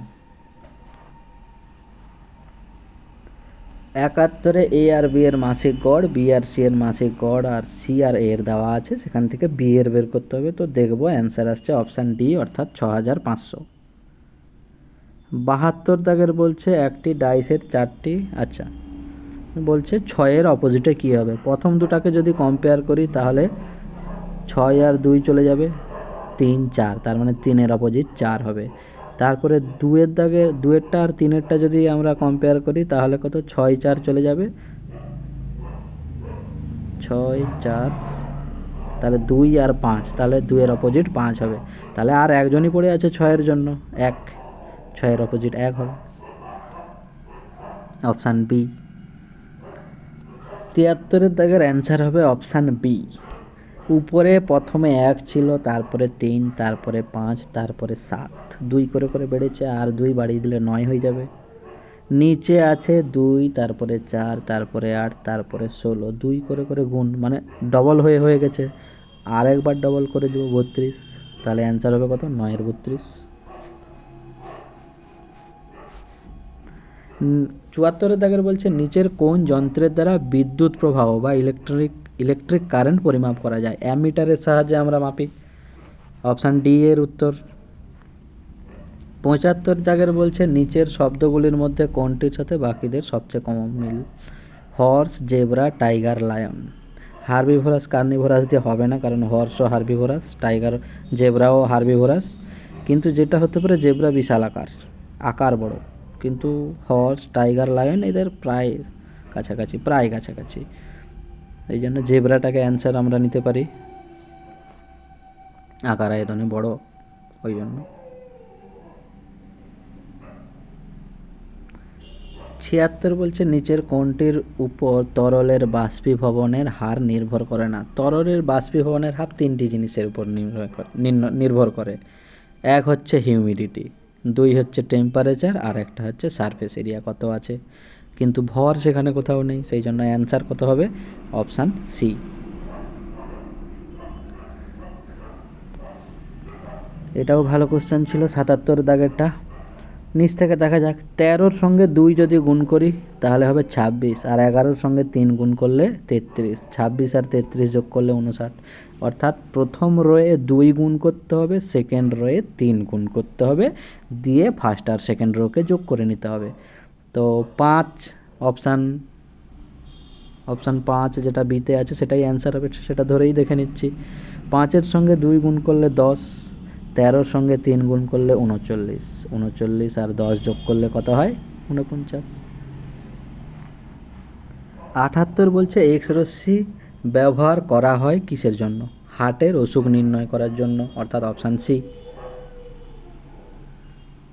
71-এ এ আর বি এর মাসিক গড়, বি আর সি এর মাসিক গড়, আর সি আর এর দেওয়া আছে, সেখান থেকে বি এর বের করতে হবে, তো দেখবো অ্যান্সার আসছে অপশান ডি অর্থাৎ 6500। 72 দাগের বলছে একটি ডাইসের 4টি, আচ্ছা বলছে 6-এর অপোজিটে কী হবে, প্রথম দুটাকে যদি কম্পেয়ার করি তাহলে 6 আর 2 চলে যাবে, 3 4, তার মানে 3-এর অপোজিট 4 হবে। তারপরে 2-এর দাগে 2-এরটা আর 3-এরটা যদি আমরা কম্পেয়ার করি তাহলে কত, 6 4 চলে যাবে, 6 4, তাহলে 2 আর 5, তাহলে 2-এর অপোজিট 5 হবে, তাহলে আর একজনই পড়ে আছে 6-এর জন্য, 1, 6-এর অপোজিট 1 হবে, অপশান বি। 73-এর দাগের অ্যান্সার হবে অপশান বি। উপরে প্রথমে 1 ছিল, তারপরে 3, তারপরে 5, তারপরে 7, 2 করে করে বেড়েছে, আর 2 বাড়িয়ে দিলে 9 হয়ে যাবে। নিচে আছে 2, তারপরে 4, তারপরে 8, তারপরে 16, 2 করে করে গুণ মানে ডবল হয়ে গেছে, আর একবার ডবল করে দেবো 32, তাহলে অ্যান্সার হবে কত, 9-এর 32। চুয়াত্তরের দাগের বলছে নিচের কোন যন্ত্রের দ্বারা বিদ্যুৎ প্রবাহ বা ইলেকট্রিক কারেন্ট পরিমাপ করা যায়? অ্যামিটারের সাহায্যে আমরা মাপি। অপশান ডি এর উত্তর। 75 দাগের বলছে নিচের শব্দগুলির মধ্যে কোনটির সাথে বাকিদের সবচেয়ে কম মিল? Horse, zebra, tiger, lion. Herbivorous carnivorous দিয়ে হবে না, কারণ হর্সও হার্বিভোরাস, টাইগার জেব্রাও হার্বিভোরাস। কিন্তু যেটা হতে পারে জেব্রা বিশাল আকার বড়, কিন্তু হর্স, টাইগার, লায়ন এদের প্রায় কাছাকাছি। এই জন্য জেব্রাটাকে অ্যান্সার আমরা নিতে পারি, আকার আয়তনে বড় ওই জন্য। 76 বলছে নিচের কোনটির উপর তরলের বাষ্পীভবনের হার নির্ভর করে না? তরলের বাষ্পীভবনের হার তিনটি জিনিসের উপর নির্ভর করে। এক হচ্ছে হিউমিডিটি, দুই হচ্ছে টেম্পারেচার, আর একটা হচ্ছে সারফেস এরিয়া কত আছে। কিন্তু ভর সেখানে কোথাও নেই, সেই জন্য অ্যান্সার কত হবে? Option C. এটাও ভালো কোশ্চেন ছিল 77 দাগেরটা। নিচ থেকে দেখা যাক, 13-র সঙ্গে 2 যদি গুণ করি তাহলে হবে 26, আর 11-র সঙ্গে 3 গুণ করলে 33, 26 আর 33 যোগ করলে 59। অর্থাৎ প্রথম রোয়ে 2 গুণ করতে হবে, সেকেন্ড রোয়ে 3 গুণ করতে হবে, দিয়ে ফার্স্ট আর সেকেন্ড রোকে যোগ করে নিতে হবে। তো 5 অপশান 5 যেটা বিতে আছে সেটাই অ্যান্সার হবে, সেটা ধরেই দেখে নিচ্ছি। 5-এর সঙ্গে 2 গুণ করলে 10, 13-র সঙ্গে 3 গুণ করলে 39, 39 আর 10 যোগ করলে কত হয়? 49। 78 বলছে এক্স রশ্মি ব্যবহার করা হয় কিসের জন্য? হার্টের অসুখ নির্ণয় করার জন্য, অর্থাৎ অপশান সি।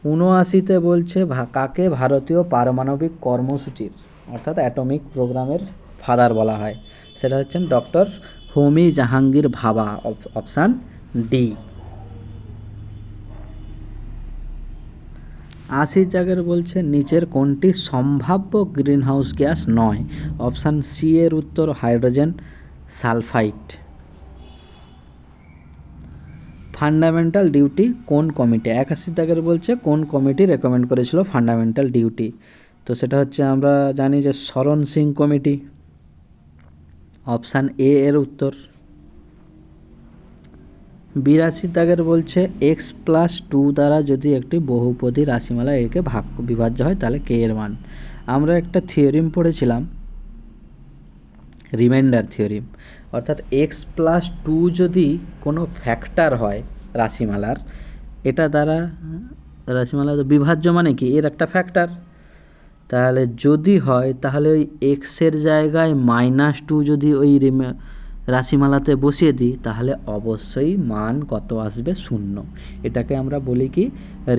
79-তে বলছে কাকে ভারতীয় পারমাণবিক কর্মসূচির অর্থাৎ অ্যাটমিক প্রোগ্রামের ফাদার বলা হয়? সেটা হচ্ছেন ডক্টর হোমি জাহাঙ্গীর ভাবা, অপশান ডি। 80 জায়গার বলছে নিচের কোনটি সম্ভাব্য গ্রিনহাউস গ্যাস নয়? অপশান সি এর উত্তর হাইড্রোজেন সালফাইড। ফান্ডামেন্টাল ডিউটি কোন কমিটি? 81 দাগের বলছে কোন কমিটি রেকমেন্ড করেছিল ফান্ডামেন্টাল ডিউটি? তো সেটা হচ্ছে আমরা জানি যে শরণ সিং কমিটি, অপশান এ এর উত্তর। 82 দাগের বলছে x+2 দ্বারা যদি একটি বহুপদী রাশিমালা একে বিভাজ্য হয় তাহলে কে এর মান? আমরা একটা থিওরিম পড়েছিলাম, রিমাইন্ডার থিওরিম, অর্থাৎ x+2 যদি কোনো ফ্যাক্টর হয় রাশিমালার, এটা দ্বারা রাশিমালা বিভাজ্য মানে কি এর একটা ফ্যাক্টর, তাহলে যদি হয় তাহলে ওই এক্সের জায়গায় -2 যদি ওই রাশিমালাতে বসিয়ে দিই তাহলে অবশ্যই মান কত আসবে? 0। এটাকে আমরা বলি কি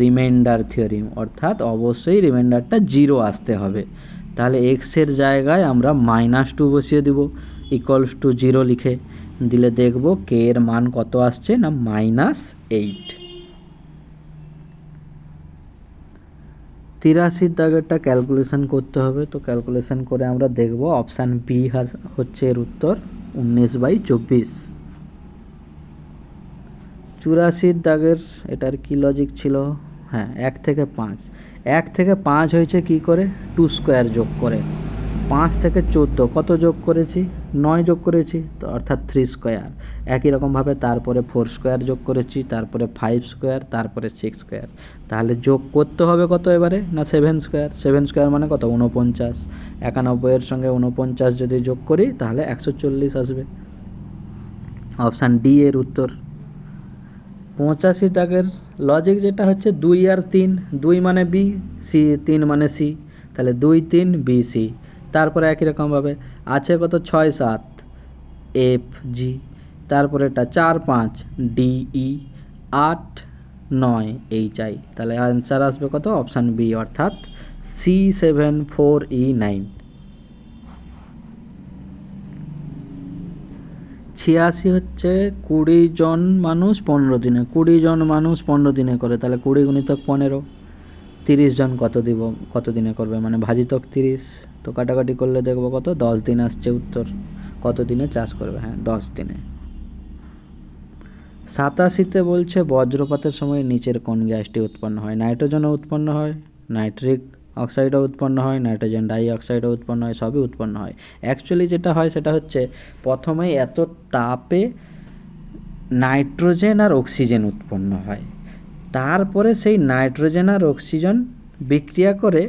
রিমাইন্ডার থিওরিম, অর্থাৎ অবশ্যই রিমাইন্ডারটা 0 আসতে হবে। তাহলে এক্সের জায়গায় আমরা -2 বসিয়ে দিব, =0 লিখে দিলে দেখব কে এর মান কত আসছে না -8। 83 দাগেরটা ক্যালকুলেশন করতে হবে, তো ক্যালকুলেশন করে আমরা দেখব অপশান বি হচ্ছে এর উত্তর 19/24। 84 দাগের এটার কি লজিক ছিল? হ্যাঁ, 1 থেকে 5 হয়েছে কি করে? 2 স্কোয়ার যোগ করে। 5 থেকে 14 কত যোগ করেছি? 9 যোগ করেছি, তো অর্থাৎ 3 স্কোয়ার। একই রকমভাবে তারপরে 4 স্কোয়ার যোগ করেছি, তারপরে 5 স্কোয়ার, তারপরে 6 স্কোয়ার। তাহলে যোগ করতে হবে কত এবারে? না 7 স্কোয়ার। 7 স্কোয়ার মানে কত? 49। 91-এর সঙ্গে 49 যদি যোগ করি তাহলে 140 আসবে, অপশান ডি এর উত্তর। 85 দাগের লজিক যেটা হচ্ছে 2 আর 3, 2 মানে বি, সি 3 মানে সি, তাহলে 2 3 বি সি। তারপরে একই রকমভাবে আছে কত? 6 7 এফ জি, তারপরে এটা 4 5 ডি ই, 8 9 এইচ আই। তাহলে অ্যান্সার আসবে কত? অপশান বি, অর্থাৎ C74E9। 86 হচ্ছে 20 জন মানুষ 15 দিনে, 20 জন মানুষ 15 দিনে করে, তাহলে 20 গুণিতক 15, 30 জন কত দিনে করবে? মানে ভাজিতক 30, তো কাটাকাটি করলে দেখবো কত? 10 দিন আসছে উত্তর। কত দিনে চাষ করবে? হ্যাঁ, 10 দিনে। 87-তে বলছে বজ্রপাতের সময় নিচের কোন গ্যাসটি উৎপন্ন হয়? নাইট্রোজেনও উৎপন্ন হয়, নাইট্রিক অক্সাইডও উৎপন্ন হয়, নাইট্রোজেন ডাই অক্সাইডও উৎপন্ন হয়, সবই উৎপন্ন হয়। অ্যাকচুয়ালি যেটা হয় সেটা হচ্ছে প্রথমেই এত তাপে নাইট্রোজেন আর অক্সিজেন উৎপন্ন হয়, তারপরে সেই নাইট্রোজেন আর অক্সিজেন বিক্রিয়া করে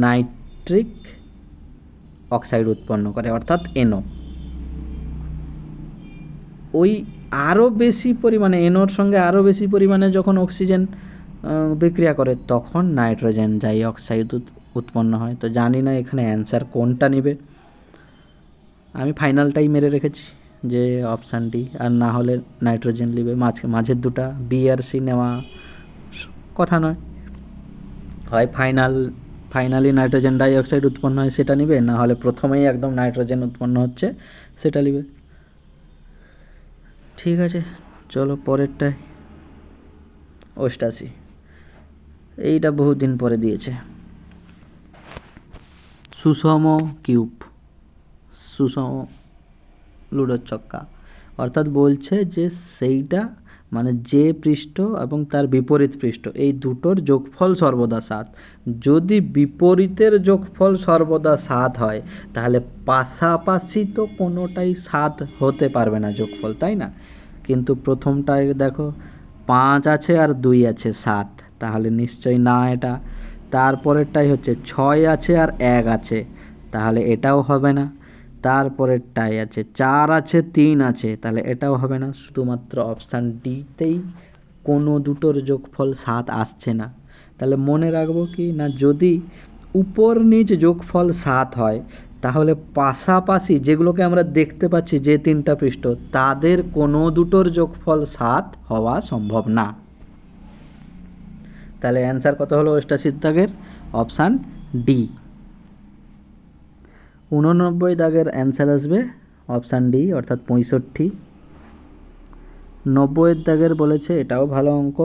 নাইট্রিক অক্সাইড উৎপন্ন করে, অর্থাৎ NO। ওই আরও বেশি পরিমাণে NOর সঙ্গে আরও বেশি পরিমাণে যখন অক্সিজেন বিক্রিয়া করে তখন নাইট্রোজেন ডাই অক্সাইড উৎপন্ন হয়। তো জানি না এখানে অ্যান্সার কোনটা নেবে, আমি ফাইনালটাই মেরে রেখেছি যে অপশান ডি, আর না হলে নাইট্রোজেন নেবে। মাঝের দুটা বি আর সি নেওয়া কথা নয়, হয় ফাইনালি নাইট্রোজেন ডাই অক্সাইড উৎপন্ন হয় সেটা নিবে, না হলে প্রথমেই একদম নাইট্রোজেন উৎপন্ন হচ্ছে সেটা নিবে। ঠিক আছে, চলো পরেরটায়। 88, এইটা বহুদিন পরে দিয়েছে। সুষম কিউব, সুষম লুডোর ছক্কা, অর্থাৎ বলছে যে সেইটা মানে যে পৃষ্ঠ এবং তার বিপরীত পৃষ্ঠ এই দুটোর যোগফল সর্বদা 7। যদি বিপরীতের যোগফল সর্বদা 7 হয় তাহলে পাশাপাশি তো কোনোটাই 7 হতে পারবে না যোগফল, তাই না? কিন্তু প্রথমটায় দেখো 5 আছে আর 2 আছে 7, তাহলে নিশ্চয়ই না এটা। তারপরেরটাই হচ্ছে 6 আছে আর 1 আছে, তাহলে এটাও হবে না। তারপরেরটাই আছে 4 আছে 3 আছে, তাহলে এটাও হবে না। শুধুমাত্র অপশান ডিতেই কোনো দুটোর যোগফল 7 আসছে না। তাহলে মনে রাখবো কি না, যদি উপর নিচ যোগফল 7 হয় তাহলে পাশাপাশি যেগুলোকে আমরা দেখতে পাচ্ছি যে তিনটা পৃষ্ঠ তাদের কোনো দুটোর যোগফল 7 হওয়া সম্ভব না। তাহলে অ্যান্সার কত হলো 88 দাগের? Option D. 89 দাগের অ্যান্সার আসবে অপশান ডি, অর্থাৎ 65। 90 দাগের বলেছে, এটাও ভালো অঙ্ক।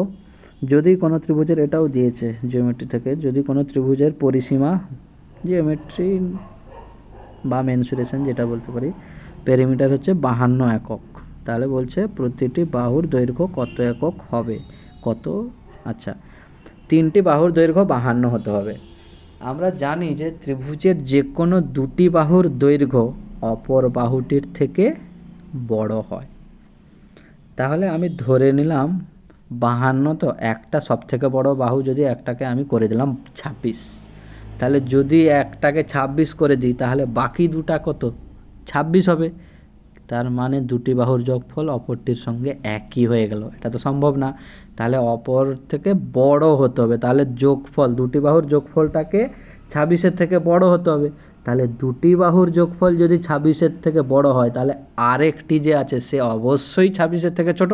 যদি কোনো ত্রিভুজের, এটাও দিয়েছে জিওমেট্রি থেকে, যদি কোনো ত্রিভুজের পরিসীমা, জিওমেট্রি বা মেনসুরেশন যেটা বলতে পারি, পেরিমিটার হচ্ছে 52 একক, তাহলে বলছে প্রতিটি বাহুর দৈর্ঘ্য কত একক হবে? কত? আচ্ছা, তিনটি বাহুর দৈর্ঘ্য 52 হতে হবে। আমরা জানি যে ত্রিভুজের যে কোনো দুটি বাহুর দৈর্ঘ্য অপর বাহুটির থেকে বড় হয়। তাহলে আমি ধরে নিলাম 52, তো একটা সব থেকে বড় বাহু, যদি একটাকে আমি করে দিলাম 26, তাহলে যদি একটাকে 26 করে দিই তাহলে বাকি দুটা কত? 26 হবে। তার মানে দুটি বাহুর যোগফল অপরটির সঙ্গে একই হয়ে গেল, এটা তো সম্ভব না। তাহলে অপর থেকে বড় হতে হবে, তাহলে যোগফল, দুটি বাহুর যোগফলটাকে 26-এর থেকে বড় হতে হবে। তাহলে দুটি বাহুর যোগফল যদি 26-এর থেকে বড় হয় তাহলে আরেকটি যে আছে সে অবশ্যই 26-এর থেকে ছোট,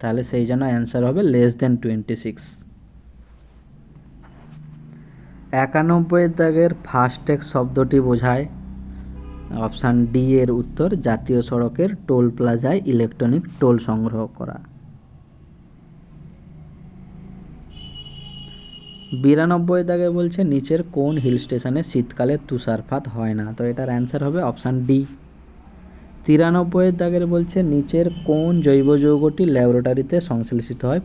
তাহলে সেই জন্য অ্যান্সার হবে <26। 91 দাগের ফাস্ট্যাগ শব্দটি বোঝায়, অপশান ডি এর উত্তর জাতীয় সড়কের টোল প্লাজায় ইলেকট্রনিক টোল সংগ্রহ করা। 92 দাগে বলছে নিচের কোন হিল স্টেশনে শীতকালে তুষারপাত হয় না? তো এটার অ্যান্সার হবে অপশান ডি। 93 দাগের বলছে নিচের কোন জৈব যৌগটি ল্যাবরেটরিতে সংশ্লেষিত হয়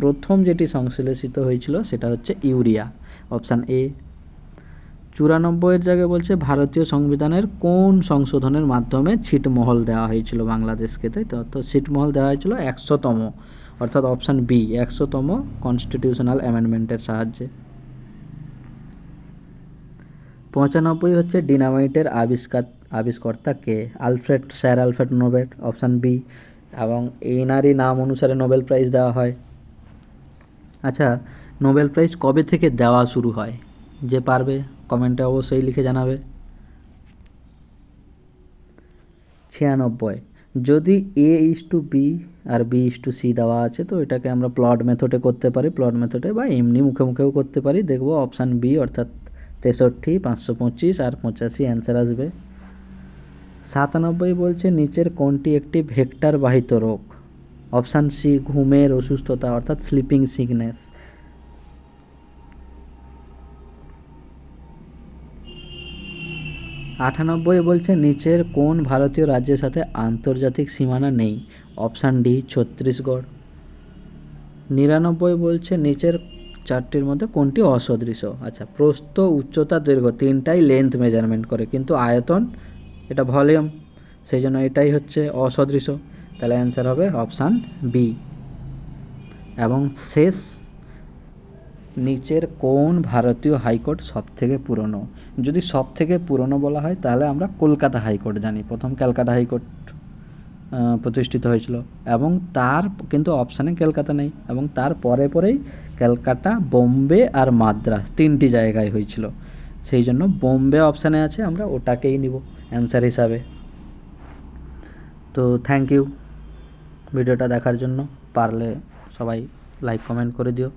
প্রথম যেটি সংশ্লেষিত হয়েছিল সেটা হচ্ছে ইউরিয়া, অপশান এ। 94 জায়গায় বলছে ভারতীয় সংবিধানের কোন সংশোধনের মাধ্যমে ছিটমহল দেওয়া হয়েছিল বাংলাদেশকে? তাই তো, তো ছিটমহল দেওয়া হয়েছিল 100তম, অর্থাৎ অপশান বি 100তম কনস্টিটিউশনাল অ্যামেন্ডমেন্টের সাহায্যে। 95 হচ্ছে ডিনামাইটের আবিষ্কর্তা কে? Sir Alfred Nobel, option B, এবং এনারই নাম অনুসারে নোবেল প্রাইজ দেওয়া হয়। আচ্ছা, নোবেল প্রাইজ কবে থেকে দেওয়া শুরু হয়? যে পারবে কমেন্টে অবশ্যই লিখে জানাবে। 96, যদি A:B আর B:C দেওয়া আছে তো এটাকে আমরা প্লট মেথডে করতে পারি, প্লট মেথডে বা এমনি মুখে মুখেও করতে পারি। দেখবো অপশান বি অর্থাৎ 63, 525 আর 85 অ্যান্সার আসবে। 97 বলছে নিচের কোনটি একটি ভেক্টর বাহিত রোগ? অপশান সি ঘুমের অসুস্থতা অর্থাৎ স্লিপিং সিকনেস। 98 বলছে নিচের কোন ভারতীয় রাজ্যের সাথে আন্তর্জাতিক সীমানা নেই? Option D Chhattisgarh. 99 বলছে নিচের চারটির মধ্যে কোনটি অসদৃশ? আচ্ছা, প্রস্থ, উচ্চতা, দৈর্ঘ্য তিনটাই লেন্থ মেজারমেন্ট করে, কিন্তু আয়তন এটা ভলিউম, সেই জন্য এটাই হচ্ছে অসদৃশ। তাহলে অ্যান্সার হবে অপশান বি। এবং শেষ, নিচের কোন ভারতীয় হাইকোর্ট সব থেকে পুরনো? যদি সব থেকে পুরনো বলা হয় তাহলে আমরা কলকাতা হাইকোর্ট জানি, প্রথম ক্যালকাটা হাইকোর্ট প্রতিষ্ঠিত হয়েছিল, এবং তার কিন্তু অপশানে কলকাতা নেই, এবং তার পরে পরেই ক্যালকাটা, বোম্বে আর মাদ্রাস তিনটি জায়গায় হয়েছিল, সেই জন্য বোম্বে অপশানে আছে, আমরা ওটাকেই নিব অ্যান্সার হিসাবে। তো থ্যাংক ইউ ভিডিওটা দেখার জন্য, পারলে সবাই লাইক কমেন্ট করে দিও।